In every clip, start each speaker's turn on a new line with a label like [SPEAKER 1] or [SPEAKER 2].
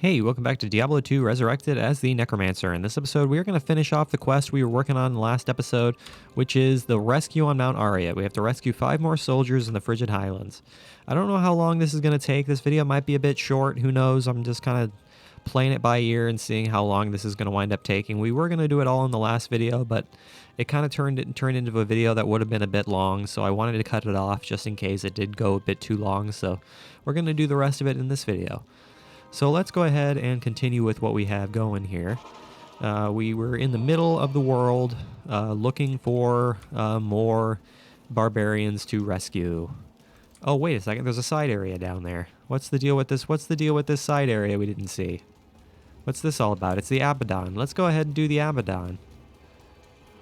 [SPEAKER 1] Hey, welcome back to Diablo 2 Resurrected as the Necromancer. In this episode, we are going to finish off the quest we were working on in the last episode, which is the rescue on Mount Aria. We have to rescue 5 more soldiers in the Frigid Highlands. I don't know how long this is going to take. This video might be a bit short. Who knows? I'm just kind of playing it by ear and seeing how long this is going to wind up taking. We were going to do it all in the last video, but it kind of turned into a video that would have been a bit long, so I wanted to cut it off just in case it did go a bit too long. So we're going to do the rest of it in this video. So let's go ahead and continue with what we have going here. We were in the middle of the world looking for more barbarians to rescue. Oh, wait a second. There's a side area down there. What's the deal with this? What's the deal with this side area we didn't see? What's this all about? It's the Abaddon. Let's go ahead and do the Abaddon.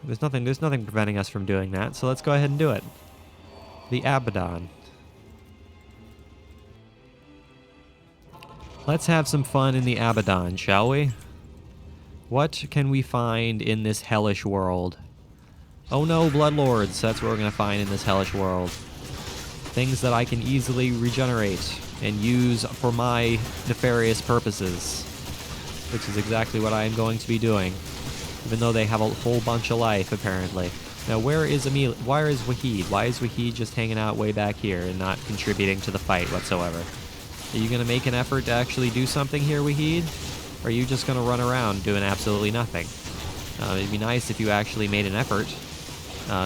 [SPEAKER 1] There's nothing preventing us from doing that, so let's go ahead and do it. The Abaddon. Let's have some fun in the Abaddon, shall we? What can we find in this hellish world? Oh no, Bloodlords. That's what we're going to find in this hellish world. Things that I can easily regenerate and use for my nefarious purposes. Which is exactly what I am going to be doing. Even though they have a whole bunch of life, apparently. Now, where is Emil? Where is Wahid? Why is Wahid just hanging out way back here and not contributing to the fight whatsoever? Are you going to make an effort to actually do something here, Wahid? Or are you just going to run around doing absolutely nothing? It'd be nice if you actually made an effort,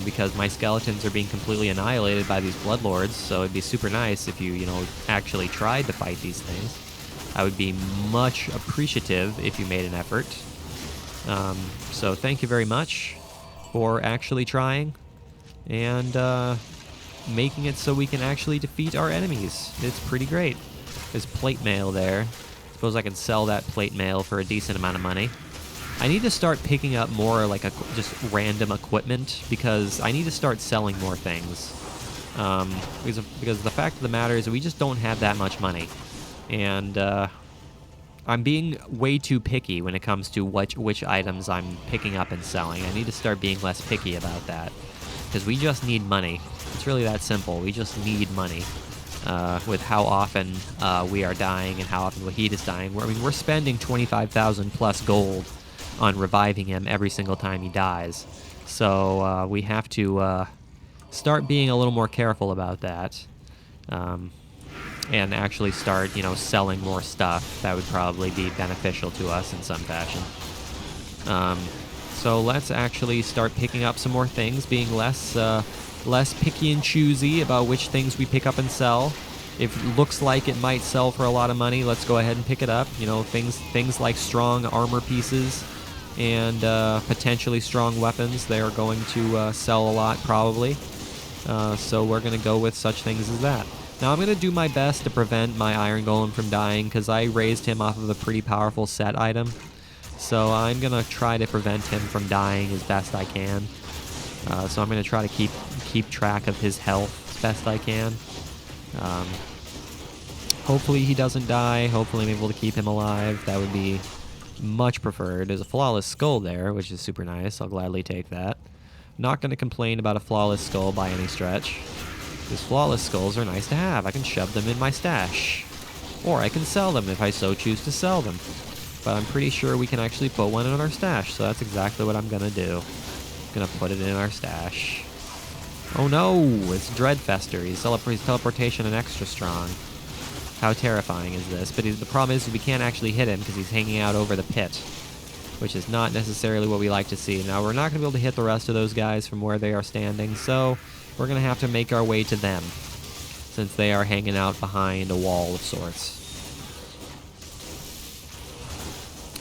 [SPEAKER 1] because my skeletons are being completely annihilated by these Bloodlords, so it'd be super nice if you, actually tried to fight these things. I would be much appreciative if you made an effort. So thank you very much for actually trying and making it so we can actually defeat our enemies. It's pretty great. There's plate mail there. Suppose I can sell that plate mail for a decent amount of money. I need to start picking up more just random equipment because I need to start selling more things. Because the fact of the matter is we just don't have that much money. And I'm being way too picky when it comes to which items I'm picking up and selling. I need to start being less picky about that. Because we just need money. It's really that simple. We just need money. With how often we are dying and how often Wahid is dying. We're spending 25,000 plus gold on reviving him every single time he dies. So we have to start being a little more careful about that. And actually start, selling more stuff. That would probably be beneficial to us in some fashion. So let's actually start picking up some more things, being less picky and choosy about which things we pick up and sell. If it looks like it might sell for a lot of money, let's go ahead and pick it up. Things like strong armor pieces and potentially strong weapons. They are going to sell a lot, probably. So we're going to go with such things as that. Now I'm going to do my best to prevent my Iron Golem from dying, because I raised him off of a pretty powerful set item. So I'm going to try to prevent him from dying as best I can. So I'm going to try to keep track of his health as best I can. Hopefully he doesn't die. Hopefully I'm able to keep him alive. That would be much preferred. There's a flawless skull there, which is super nice. I'll gladly take that. Not going to complain about a flawless skull by any stretch. These flawless skulls are nice to have. I can shove them in my stash. Or I can sell them if I so choose to sell them. But I'm pretty sure we can actually put one in our stash, so that's exactly what I'm going to do. Gonna put it in our stash. Oh no, it's Dreadfester. His teleportation and extra strong. How terrifying is this? But the problem is we can't actually hit him because he's hanging out over the pit, which is not necessarily what we like to see. Now we're not gonna be able to hit the rest of those guys from where they are standing, so we're gonna have to make our way to them, since they are hanging out behind a wall of sorts.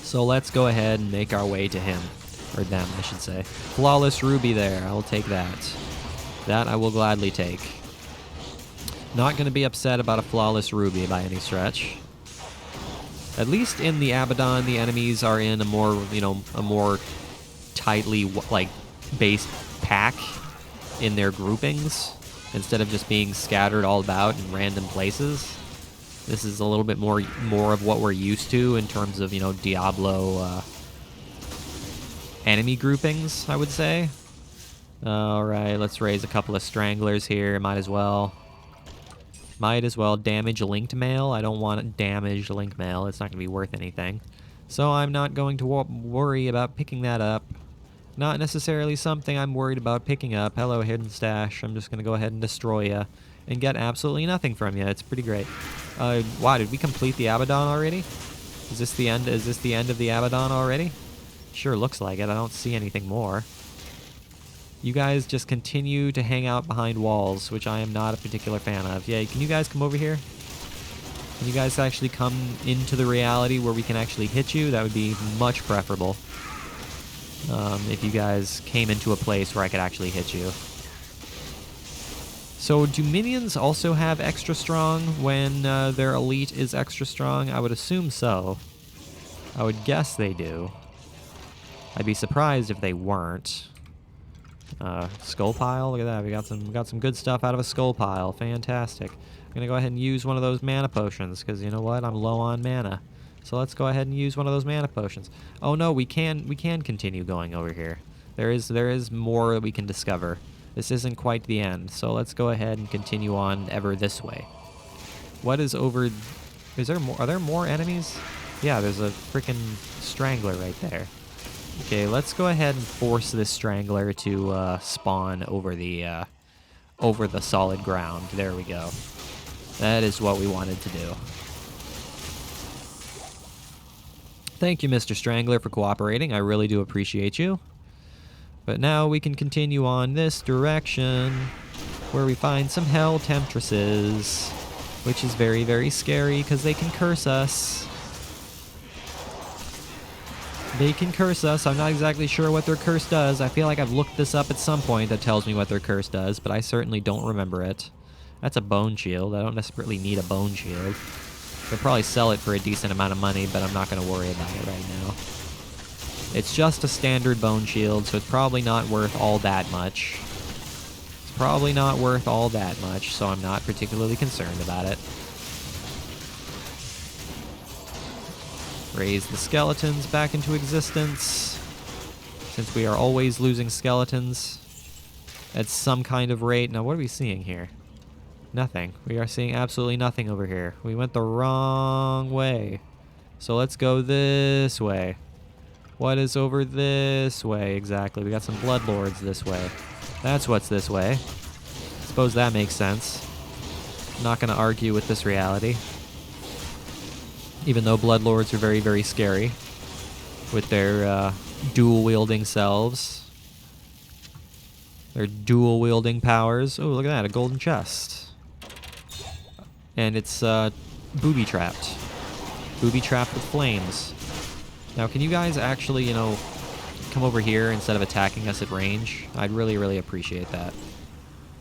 [SPEAKER 1] So let's go ahead and make our way to him. Or them, I should say. Flawless ruby there. I will take that. That I will gladly take. Not going to be upset about a flawless ruby by any stretch. At least in the Abaddon, the enemies are in a more tightly based pack in their groupings, instead of just being scattered all about in random places. This is a little bit more of what we're used to in terms of Diablo. Enemy groupings, I would say. Alright, let's raise a couple of stranglers here. Might as well Might as well damage linked mail. I don't want damaged linked mail. It's not going to be worth anything. So I'm not going to worry about picking that up. Not necessarily something I'm worried about picking up. Hello, hidden stash. I'm just going to go ahead and destroy you and get absolutely nothing from you. It's pretty great. Wow, did we complete the Abaddon already? Is this the end? Is this the end of the Abaddon already? Sure looks like it. I don't see anything more. You guys just continue to hang out behind walls, which I am not a particular fan of. Yeah, can you guys come over here? Can you guys actually come into the reality where we can actually hit you? That would be much preferable. If you guys came into a place where I could actually hit you. So do minions also have extra strong when their elite is extra strong? I would assume so. I would guess they do. I'd be surprised if they weren't. Skull pile, look at that. We got some good stuff out of a skull pile. Fantastic. I'm gonna go ahead and use one of those mana potions because you know what? I'm low on mana. So let's go ahead and use one of those mana potions. Oh no, we can continue going over here. There is more that we can discover. This isn't quite the end. So let's go ahead and continue on ever this way. What is over? Is there more? Are there more enemies? Yeah, there's a freaking strangler right there. Okay, let's go ahead and force this strangler to spawn over the solid ground. There we go. That is what we wanted to do. Thank you, Mr. Strangler, for cooperating. I really do appreciate you. But now we can continue on this direction, where we find some hell temptresses, which is very, very scary because they can curse us. They can curse us. I'm not exactly sure what their curse does. I feel like I've looked this up at some point that tells me what their curse does, but I certainly don't remember it. That's a bone shield. I don't necessarily need a bone shield. They'll probably sell it for a decent amount of money, but I'm not going to worry about it right now. It's just a standard bone shield, so it's probably not worth all that much. It's probably not worth all that much, so I'm not particularly concerned about it. Raise the skeletons back into existence, since we are always losing skeletons at some kind of rate. Now, what are we seeing here? Nothing. We are seeing absolutely nothing over here. We went the wrong way. So let's go this way. What is over this way exactly? We got some bloodlords this way. That's what's this way. Suppose that makes sense. I'm not going to argue with this reality. Even though bloodlords are very, very scary with their dual-wielding selves. Their dual-wielding powers. Oh, look at that, a golden chest. And it's booby-trapped. Booby-trapped with flames. Now, can you guys actually, you know, come over here instead of attacking us at range? I'd really, really appreciate that.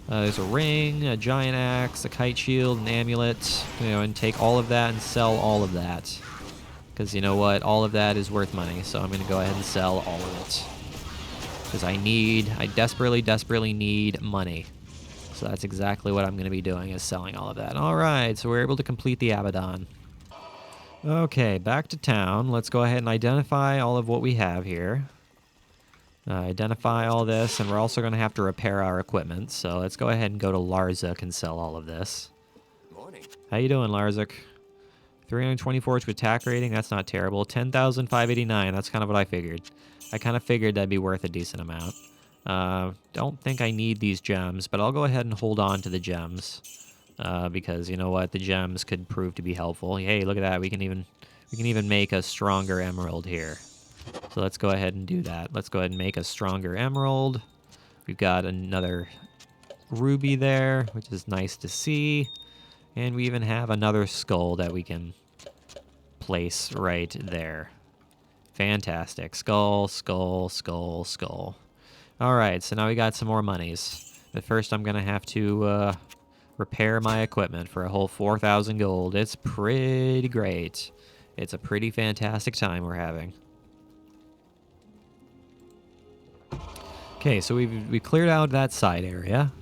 [SPEAKER 1] There's a ring, a giant axe, a kite shield, an amulet, you know, and take all of that and sell all of that. Because you know what? All of that is worth money, so I'm going to go ahead and sell all of it. Because I desperately, desperately need money. So that's exactly what I'm going to be doing, is selling all of that. Alright, so we're able to complete the Abaddon. Okay, back to town. Let's go ahead and identify all of what we have here. Identify all this, and we're also going to have to repair our equipment. So let's go ahead and go to Larzuk and sell all of this.
[SPEAKER 2] Morning.
[SPEAKER 1] How you doing, Larzuk? 324 to attack rating, that's not terrible. 10,589, that's kind of what I figured. I kind of figured that'd be worth a decent amount. Don't think I need these gems, but I'll go ahead and hold on to the gems. Because you know what, the gems could prove to be helpful. Hey, look at that, we can even make a stronger emerald here. So let's go ahead and do that. Let's go ahead and make a stronger emerald. We've got another ruby there, which is nice to see. And we even have another skull that we can place right there. Fantastic. Skull, skull, skull, skull. Alright, so now we got some more monies. But first I'm going to have to repair my equipment for a whole 4,000 gold. It's pretty great. It's a pretty fantastic time we're having. Okay, so we cleared out that side area.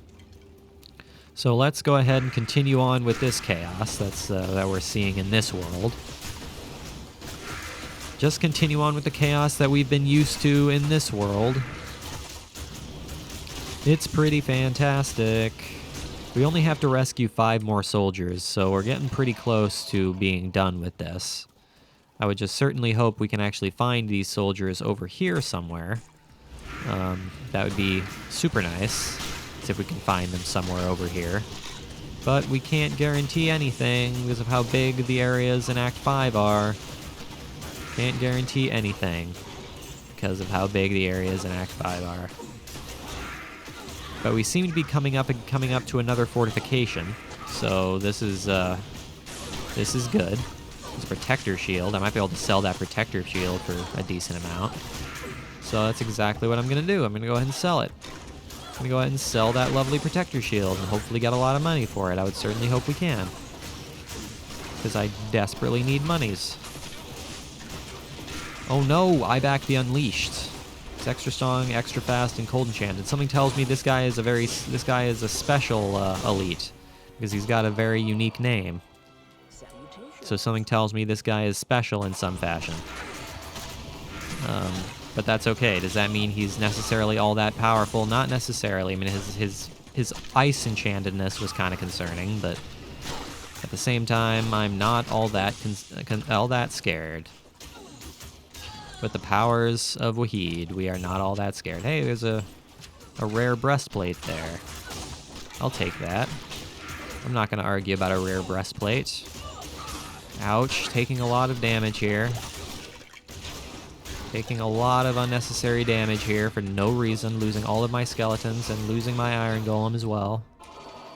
[SPEAKER 1] So let's go ahead and continue on with this chaos that we're seeing in this world. Just continue on with the chaos that we've been used to in this world. It's pretty fantastic. We only have to rescue 5 more soldiers, so we're getting pretty close to being done with this. I would just certainly hope we can actually find these soldiers over here somewhere. That would be super nice, if we can find them somewhere over here. But we can't guarantee anything because of how big the areas in Act 5 are. Can't guarantee anything because of how big the areas in Act 5 are. But we seem to be coming up to another fortification, so this is good. It's a protector shield. I might be able to sell that protector shield for a decent amount. So that's exactly what I'm going to do. I'm going to go ahead and sell it. I'm going to go ahead and sell that lovely protector shield and hopefully get a lot of money for it. I would certainly hope we can, because I desperately need monies. Oh no, I back the Unleashed. It's extra strong, extra fast, and cold enchanted. Something tells me this guy is a special elite, because he's got a very unique name. So something tells me this guy is special in some fashion. But that's okay. Does that mean he's necessarily all that powerful? Not necessarily. I mean, his ice enchantedness was kind of concerning, but at the same time, I'm not all that scared. With the powers of Wahid, we are not all that scared. Hey, there's a rare breastplate there. I'll take that. I'm not going to argue about a rare breastplate. Ouch, taking a lot of damage here. Taking a lot of unnecessary damage here for no reason, losing all of my skeletons and losing my iron golem as well.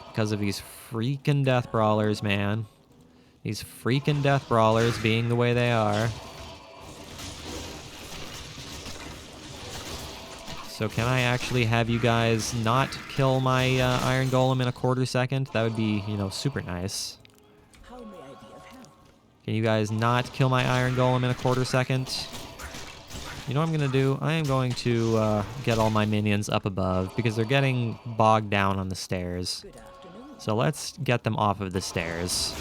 [SPEAKER 1] Because of these freaking death brawlers, man. These freaking death brawlers being the way they are. So can I actually have you guys not kill my iron golem in a quarter second? That would be, super nice.
[SPEAKER 2] How may I be of help?
[SPEAKER 1] Can you guys not kill my iron golem in a quarter second? You know what I'm going to do? I am going to get all my minions up above because they're getting bogged down on the stairs.
[SPEAKER 2] Good afternoon.
[SPEAKER 1] So let's get them off of the stairs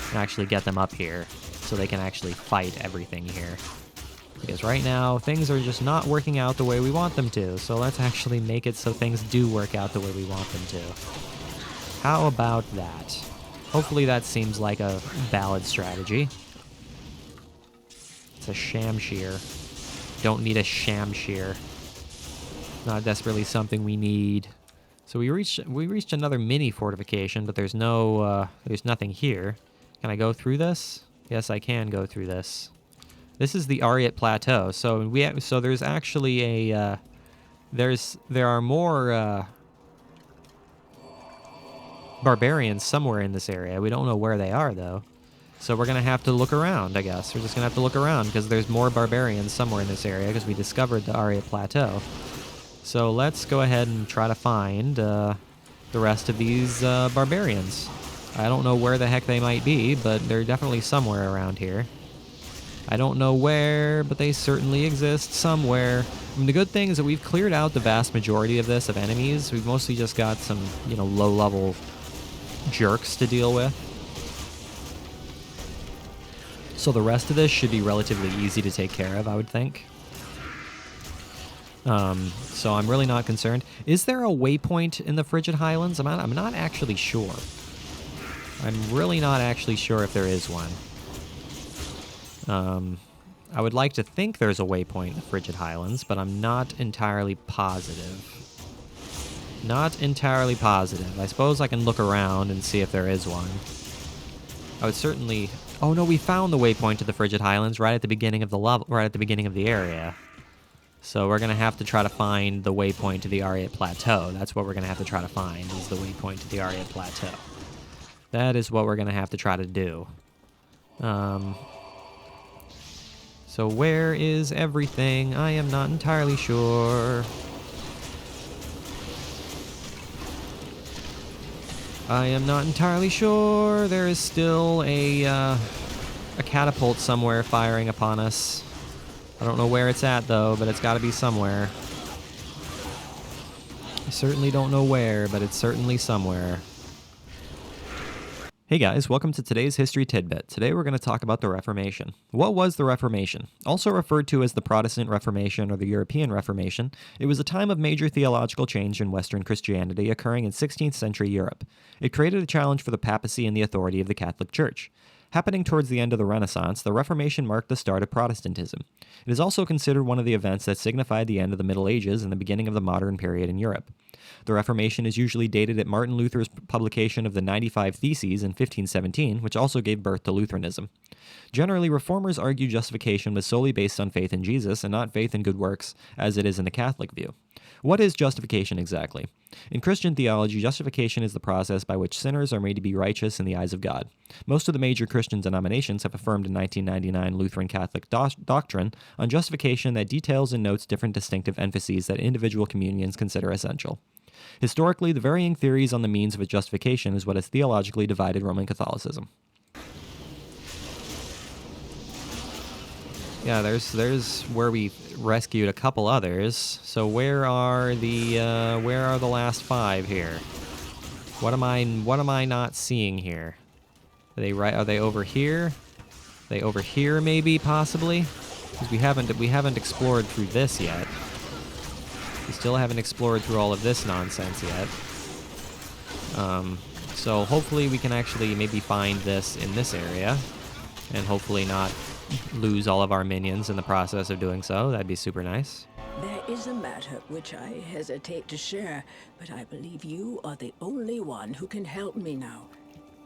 [SPEAKER 1] and actually get them up here so they can actually fight everything here. Because right now, things are just not working out the way we want them to. So let's actually make it so things do work out the way we want them to. How about that? Hopefully that seems like a valid strategy. It's a shamshear. Don't need a shamshear. Not desperately something we need. So we reached another mini fortification, but there's nothing here. Can I go through this? Yes, I can go through this. This is the Ariat Plateau. So there's actually a there are more barbarians somewhere in this area. We don't know where they are though. So we're gonna have to look around, I guess. We're just gonna have to look around because there's more barbarians somewhere in this area because we discovered the Ariat Plateau. So let's go ahead and try to find the rest of these barbarians. I don't know where the heck they might be, but they're definitely somewhere around here. I don't know where, but they certainly exist somewhere. I mean, the good thing is that we've cleared out the vast majority of this, of enemies. We've mostly just got some, low-level jerks to deal with. So the rest of this should be relatively easy to take care of, I would think. So I'm really not concerned. Is there a waypoint in the Frigid Highlands? I'm not actually sure. I'm really not actually sure if there is one. I would like to think there's a waypoint in the Frigid Highlands, but I'm not entirely positive. Not entirely positive. I suppose I can look around and see if there is one. I would certainly... Oh no, we found the waypoint to the Frigid Highlands right at the beginning of the level, right at the beginning of the area. So we're gonna have to try to find the waypoint to the Ariat Plateau. That's what we're gonna have to try to find, is the waypoint to the Ariat Plateau. That is what we're gonna have to try to do. So where is everything? I am not entirely sure. I am not entirely sure. There is still a catapult somewhere firing upon us. I don't know where it's at, though, but it's got to be somewhere. I certainly don't know where, but it's certainly somewhere. Hey guys, welcome to today's History Tidbit. Today we're going to talk about the Reformation. What was the Reformation? Also referred to as the Protestant Reformation or the European Reformation, it was a time of major theological change in Western Christianity occurring in 16th century Europe. It created a challenge for the papacy and the authority of the Catholic Church. Happening towards the end of the Renaissance, the Reformation marked the start of Protestantism. It is also considered one of the events that signified the end of the Middle Ages and the beginning of the modern period in Europe. The Reformation is usually dated at Martin Luther's publication of the 95 Theses in 1517, which also gave birth to Lutheranism. Generally, reformers argue justification was solely based on faith in Jesus and not faith in good works, as it is in the Catholic view. What is justification exactly? In Christian theology, justification is the process by which sinners are made to be righteous in the eyes of God. Most of the major Christian denominations have affirmed in 1999 Lutheran Catholic doctrine on justification that details and notes different distinctive emphases that individual communions consider essential. Historically, the varying theories on the means of its justification is what has theologically divided Roman Catholicism. Yeah, there's where we rescued a couple others. So where are the last five here? What am I not seeing here? Are they over here? Are they over here maybe possibly? Because we haven't explored through this yet. We still haven't explored through all of this nonsense yet. So hopefully we can actually maybe find this in this area, and hopefully not lose all of our minions in the process of doing so. That'd be super nice.
[SPEAKER 2] There is a matter which I hesitate to share, but I believe you are the only one who can help me now.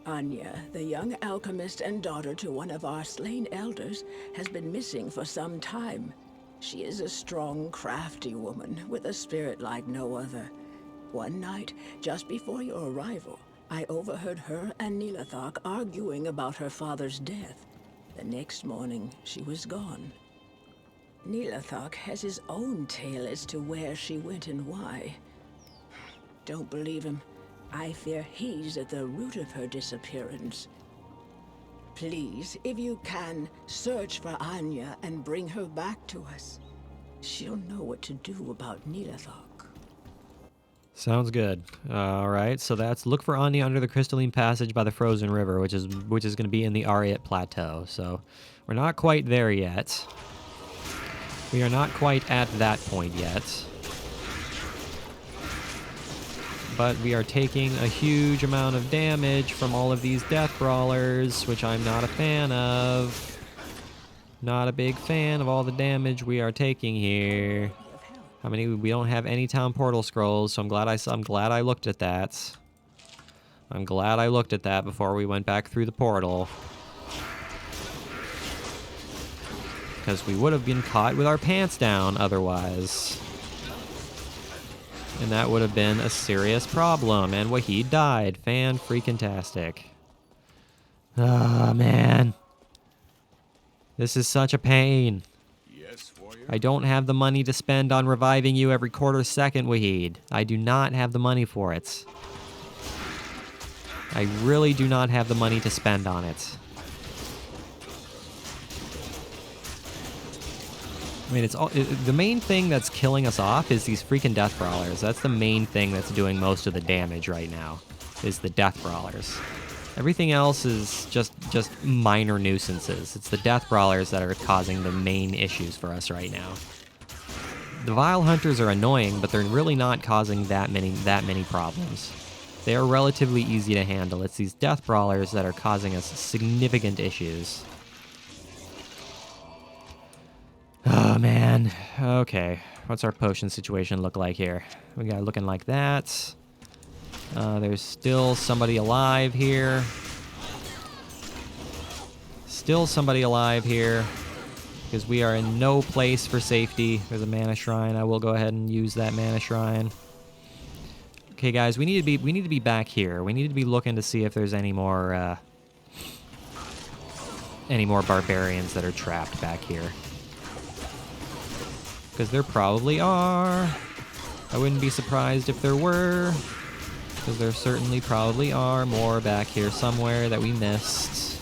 [SPEAKER 2] Anya, the young alchemist and daughter to one of our slain elders, has been missing for some time. She is a strong, crafty woman with a spirit like no other. One night, just before your arrival, I overheard her and Nilathak arguing about her father's death. The next morning, she was gone. Nilathak has his own tale as to where she went and why. Don't believe him. I fear he's at the root of her disappearance. Please, if you can, search for Anya and bring her back to us. She'll know what to do about Nilathak.
[SPEAKER 1] Sounds good. All right, so that's look for Anya under the crystalline passage by the frozen river, which is going to be in the Ariat Plateau. So we're not quite there yet. We are not quite at that point yet. But we are taking a huge amount of damage from all of these death brawlers, which I'm not a fan of. Not a big fan of all the damage we are taking here. How many? We don't have any town portal scrolls, so I'm glad I looked at that. I'm glad I looked at that before we went back through the portal. Because we would have been caught with our pants down otherwise. And that would have been a serious problem. And Wahid died. Fan-freaking-tastic. Ah, man. This is such a pain.
[SPEAKER 3] Yes, warrior.
[SPEAKER 1] I don't have the money to spend on reviving you every quarter second, Wahid. I do not have the money for it. I really do not have the money to spend on it. I mean, the main thing that's killing us off is these freaking death brawlers. That's the main thing that's doing most of the damage right now, is the death brawlers. Everything else is just minor nuisances. It's the death brawlers that are causing the main issues for us right now. The Vile Hunters are annoying, but they're really not causing that many problems. They are relatively easy to handle. It's these death brawlers that are causing us significant issues. Oh, man. Okay. What's our potion situation look like here? We got it looking like that. There's still somebody alive here. Still somebody alive here. Because we are in no place for safety. There's a mana shrine. I will go ahead and use that mana shrine. Okay, guys, we need to be back here. We need to be looking to see if there's any more barbarians that are trapped back here. Because there probably are. I wouldn't be surprised if there were. Because there certainly probably are more back here somewhere that we missed.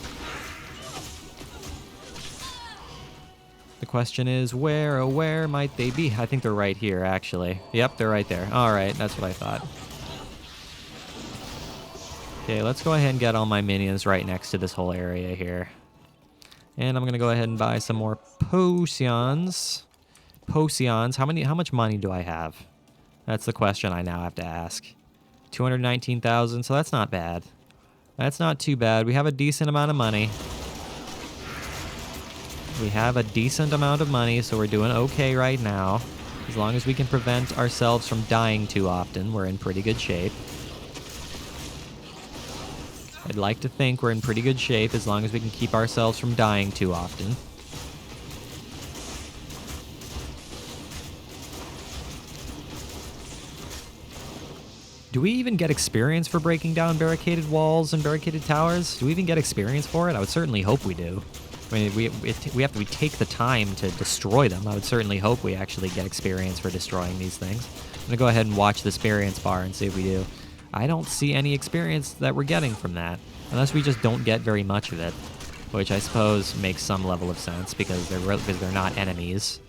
[SPEAKER 1] The question is, where might they be? I think they're right here, actually. Yep, they're right there. Alright, that's what I thought. Okay, let's go ahead and get all my minions right next to this whole area here. And I'm gonna go ahead and buy some more potions. Potions. How much money do I have? That's the question I now have to ask. 219,000, so that's not bad. That's not too bad. We have a decent amount of money. We have a decent amount of money, so we're doing okay right now. As long as we can prevent ourselves from dying too often, we're in pretty good shape. I'd like to think we're in pretty good shape as long as we can keep ourselves from dying too often. Do we even get experience for breaking down barricaded walls and barricaded towers? Do we even get experience for it? I would certainly hope we do. I mean, we take the time to destroy them. I would certainly hope we actually get experience for destroying these things. I'm gonna go ahead and watch the experience bar and see if we do. I don't see any experience that we're getting from that, unless we just don't get very much of it, which I suppose makes some level of sense because they're not enemies,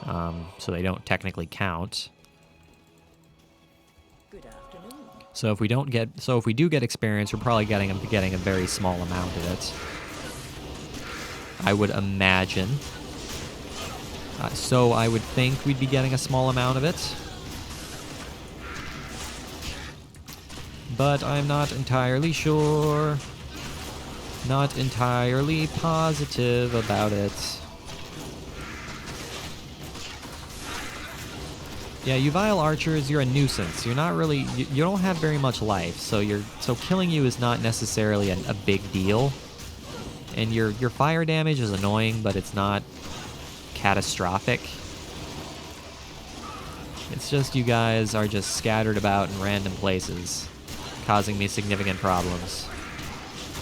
[SPEAKER 1] so they don't technically count.
[SPEAKER 2] Good afternoon.
[SPEAKER 1] So if we do get experience, we're probably getting a very small amount of it. I would imagine. So I would think we'd be getting a small amount of it. But I'm not entirely sure. Not entirely positive about it. Yeah, you vile archers, you're a nuisance. You're not really... You don't have very much life, so killing you is not necessarily a big deal. And your fire damage is annoying, but it's not catastrophic. It's just you guys are just scattered about in random places, causing me significant problems.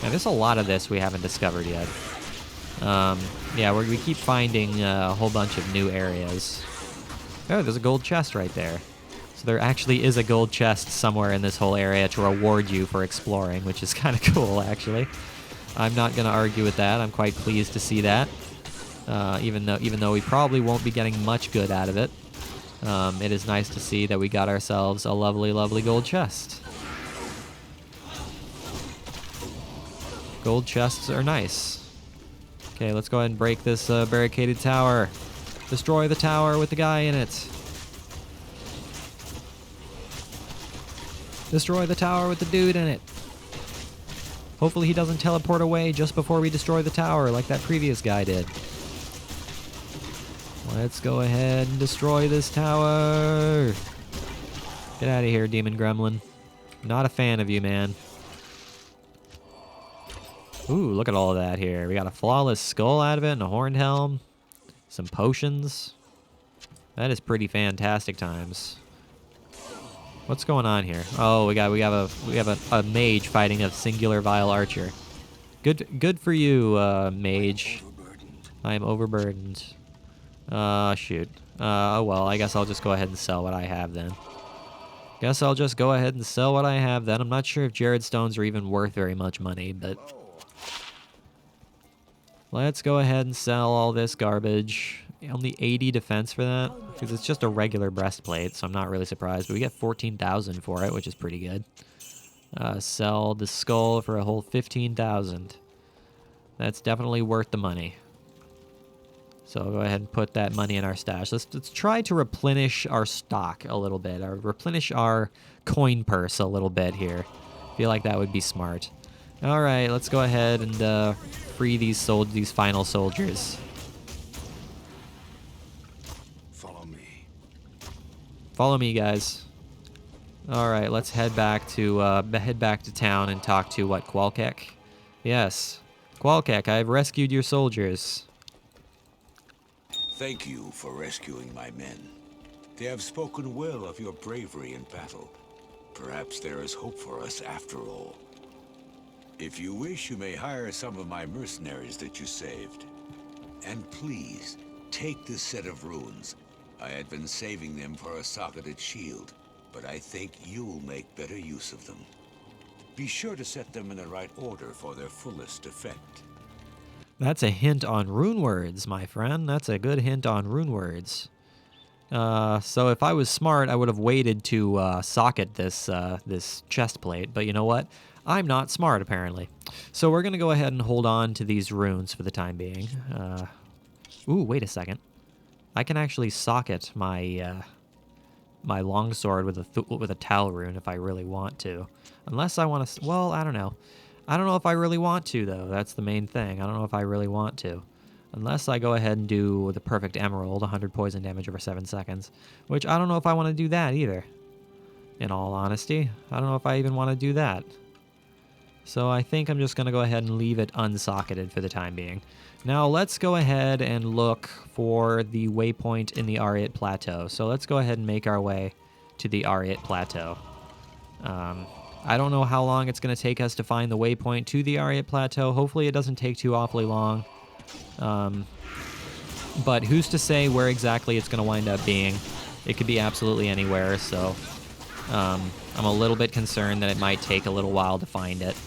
[SPEAKER 1] Now, there's a lot of this we haven't discovered yet. Yeah, we keep finding a whole bunch of new areas. Oh, there's a gold chest right there. So there actually is a gold chest somewhere in this whole area to reward you for exploring, which is kind of cool, actually. I'm not going to argue with that. I'm quite pleased to see that. Even though we probably won't be getting much good out of it. It is nice to see that we got ourselves a lovely, lovely gold chest. Gold chests are nice. Okay, let's go ahead and break this barricaded tower. Destroy the tower with the guy in it. Destroy the tower with the dude in it. Hopefully he doesn't teleport away just before we destroy the tower like that previous guy did. Let's go ahead and destroy this tower. Get out of here, Demon Gremlin. Not a fan of you, man. Ooh, look at all of that here. We got a flawless skull out of it and a horned helm. Some potions. That is pretty fantastic times. What's going on here? Oh, we have a mage fighting a singular vile archer. Good for you, mage. I am overburdened. Shoot. Oh well, I guess I'll just go ahead and sell what I have then. I'm not sure if Jared stones are even worth very much money, but let's go ahead and sell all this garbage. Only 80 defense for that, because it's just a regular breastplate, so I'm not really surprised. But we get 14,000 for it, which is pretty good. Sell the skull for a whole 15,000. That's definitely worth the money. So I'll go ahead and put that money in our stash. Let's try to replenish our stock a little bit, or replenish our coin purse a little bit here. I feel like that would be smart. All right, let's go ahead and free these final soldiers. Follow me, guys. All right, let's head back to town and talk to what, Qualkek? Yes, Qualkek, I've rescued your soldiers.
[SPEAKER 3] Thank you for rescuing my men. They have spoken well of your bravery in battle. Perhaps there is hope for us after all. If you wish, you may hire some of my mercenaries that you saved. And please, take this set of runes. I had been saving them for a socketed shield, but I think you'll make better use of them. Be sure to set them in the right order for their fullest effect.
[SPEAKER 1] That's a hint on rune words, my friend. That's a good hint on rune words. So if I was smart, I would have waited to socket this chest plate. But you know what? I'm not smart, apparently. So we're going to go ahead and hold on to these runes for the time being. Ooh, wait a second. I can actually socket my my longsword with a Tal rune if I really want to. Unless I want to... Well, I don't know. I don't know if I really want to, though. That's the main thing. I don't know if I really want to. Unless I go ahead and do the perfect emerald, 100 poison damage over 7 seconds. Which I don't know if I want to do that either. In all honesty. I don't know if I even want to do that. So I think I'm just going to go ahead and leave it unsocketed for the time being. Now let's go ahead and look for the waypoint in the Ariat Plateau. So let's go ahead and make our way to the Ariat Plateau. I don't know how long it's going to take us to find the waypoint to the Ariat Plateau. Hopefully it doesn't take too awfully long. But who's to say where exactly it's going to wind up being? It could be absolutely anywhere, so I'm a little bit concerned that it might take a little while to find it.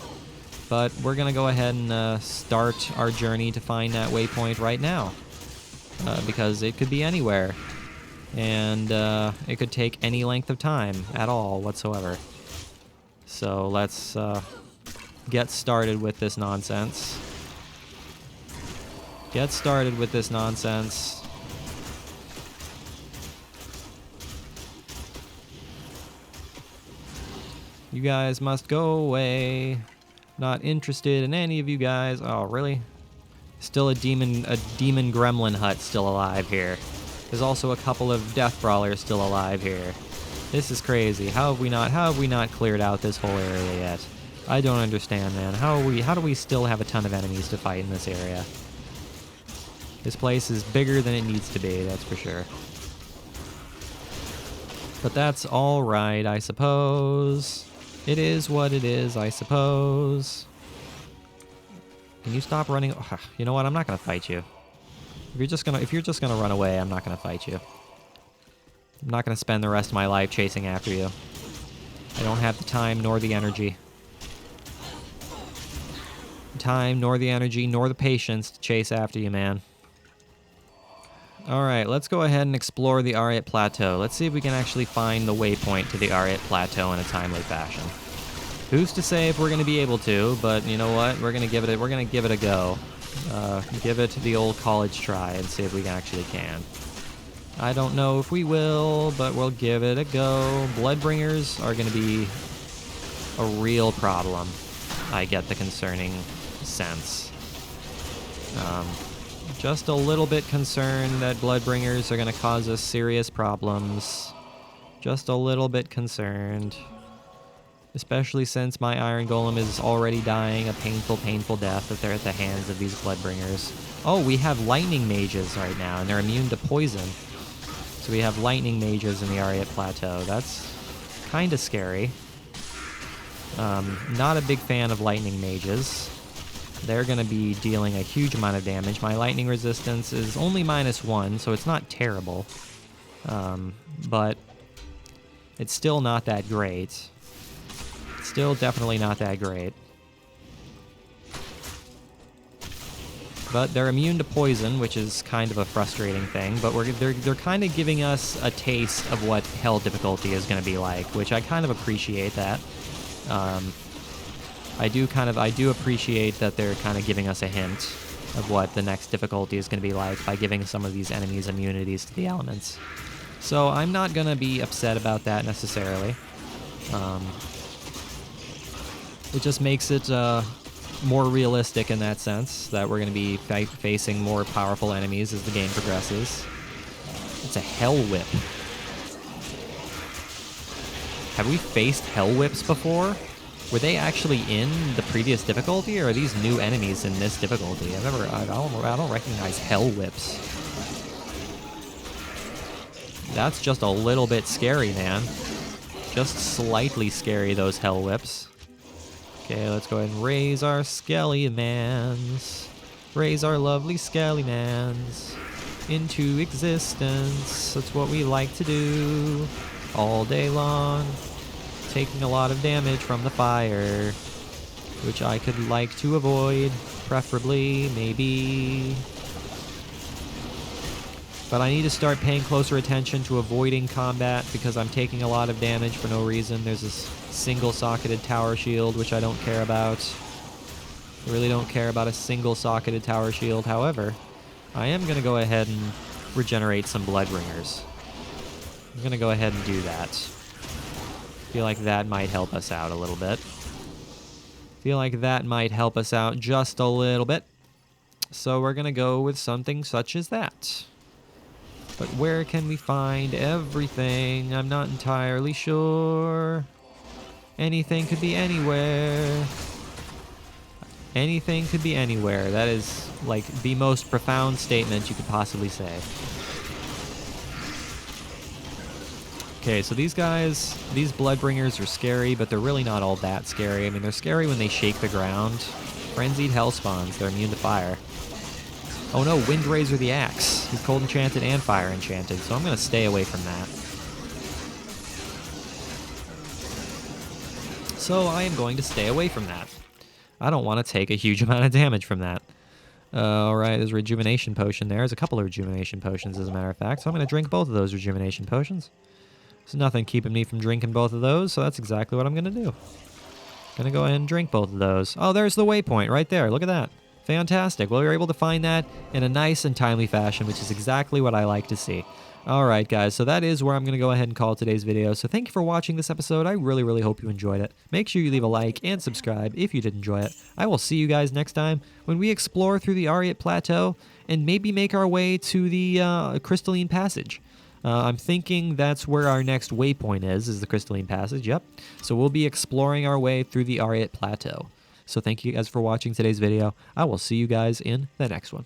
[SPEAKER 1] But we're going to go ahead and start our journey to find that waypoint right now. Because it could be anywhere. And it could take any length of time at all whatsoever. So let's get started with this nonsense. Get started with this nonsense. You guys must go away. Not interested in any of you guys. Oh, really? Still a demon gremlin hut still alive here. There's also a couple of death brawlers still alive here. This is crazy. How have we not cleared out this whole area yet? I don't understand, man. How do we still have a ton of enemies to fight in this area? This place is bigger than it needs to be, that's for sure. But that's all right, I suppose. It is what it is, I suppose. Can you stop running? You know what? I'm not gonna fight you. If you're just gonna run away, I'm not gonna fight you. I'm not gonna spend the rest of my life chasing after you. I don't have the time nor the energy. Time, nor the energy, nor the patience to chase after you, man. Alright, let's go ahead and explore the Ariat Plateau. Let's see if we can actually find the waypoint to the Ariat Plateau in a timely fashion. Who's to say if we're going to be able to, but you know what? We're going to give it a go. Give it the old college try and see if we actually can. I don't know if we will, but we'll give it a go. Bloodbringers are going to be a real problem. I get the concerning sense. Just a little bit concerned that Bloodbringers are going to cause us serious problems. Just a little bit concerned. Especially since my Iron Golem is already dying a painful, painful death if they're at the hands of these Bloodbringers. Oh, we have Lightning Mages right now, and they're immune to poison. So we have Lightning Mages in the Ariat Plateau. That's kind of scary. Not a big fan of Lightning Mages. They're going to be dealing a huge amount of damage. My lightning resistance is only -1, so it's not terrible. But it's still not that great. Still definitely not that great. But they're immune to poison, which is kind of a frustrating thing. But they're kind of giving us a taste of what hell difficulty is going to be like, which I kind of appreciate that. I do appreciate that they're kind of giving us a hint of what the next difficulty is going to be like by giving some of these enemies immunities to the elements. So I'm not going to be upset about that necessarily. It just makes it more realistic in that sense, that we're going to be facing more powerful enemies as the game progresses. It's a Hell Whip. Have we faced Hell Whips before? Were they actually in the previous difficulty, or are these new enemies in this difficulty? I don't recognize Hell Whips. That's just a little bit scary, man. Just slightly scary, those Hell Whips. Okay, let's go ahead and raise our Skelly-mans. Raise our lovely Skelly-mans into existence. That's what we like to do all day long. Taking a lot of damage from the fire, which I could like to avoid, preferably, maybe. But I need to start paying closer attention to avoiding combat because I'm taking a lot of damage for no reason. There's this single-socketed tower shield, which I don't care about. I really don't care about a single-socketed tower shield. However, I am going to go ahead and regenerate some Bloodbringers. I'm going to go ahead and do that. Feel like that might help us out a little bit. Feel like that might help us out just a little bit. So we're going to go with something such as that. But where can we find everything? I'm not entirely sure. Anything could be anywhere. Anything could be anywhere. That is, like, the most profound statement you could possibly say. Okay, so these guys, these Bloodbringers are scary, but they're really not all that scary. I mean, they're scary when they shake the ground. Frenzied Hellspawns, they're immune to fire. Oh no, Windrazor the Axe. He's cold enchanted and fire enchanted, so I'm going to stay away from that. So I am going to stay away from that. I don't want to take a huge amount of damage from that. Alright, there's a rejuvenation potion there. There's a couple of rejuvenation potions, as a matter of fact, so I'm going to drink both of those rejuvenation potions. There's nothing keeping me from drinking both of those, so that's exactly what I'm going to do. Going to go ahead and drink both of those. Oh, there's the waypoint right there. Look at that. Fantastic. Well, we were able to find that in a nice and timely fashion, which is exactly what I like to see. Alright guys, so that is where I'm going to go ahead and call today's video. So thank you for watching this episode. I really, really hope you enjoyed it. Make sure you leave a like and subscribe if you did enjoy it. I will see you guys next time when we explore through the Ariat Plateau and maybe make our way to the Crystalline Passage. I'm thinking that's where our next waypoint is the Crystalline Passage, yep. So we'll be exploring our way through the Ariat Plateau. So thank you guys for watching today's video. I will see you guys in the next one.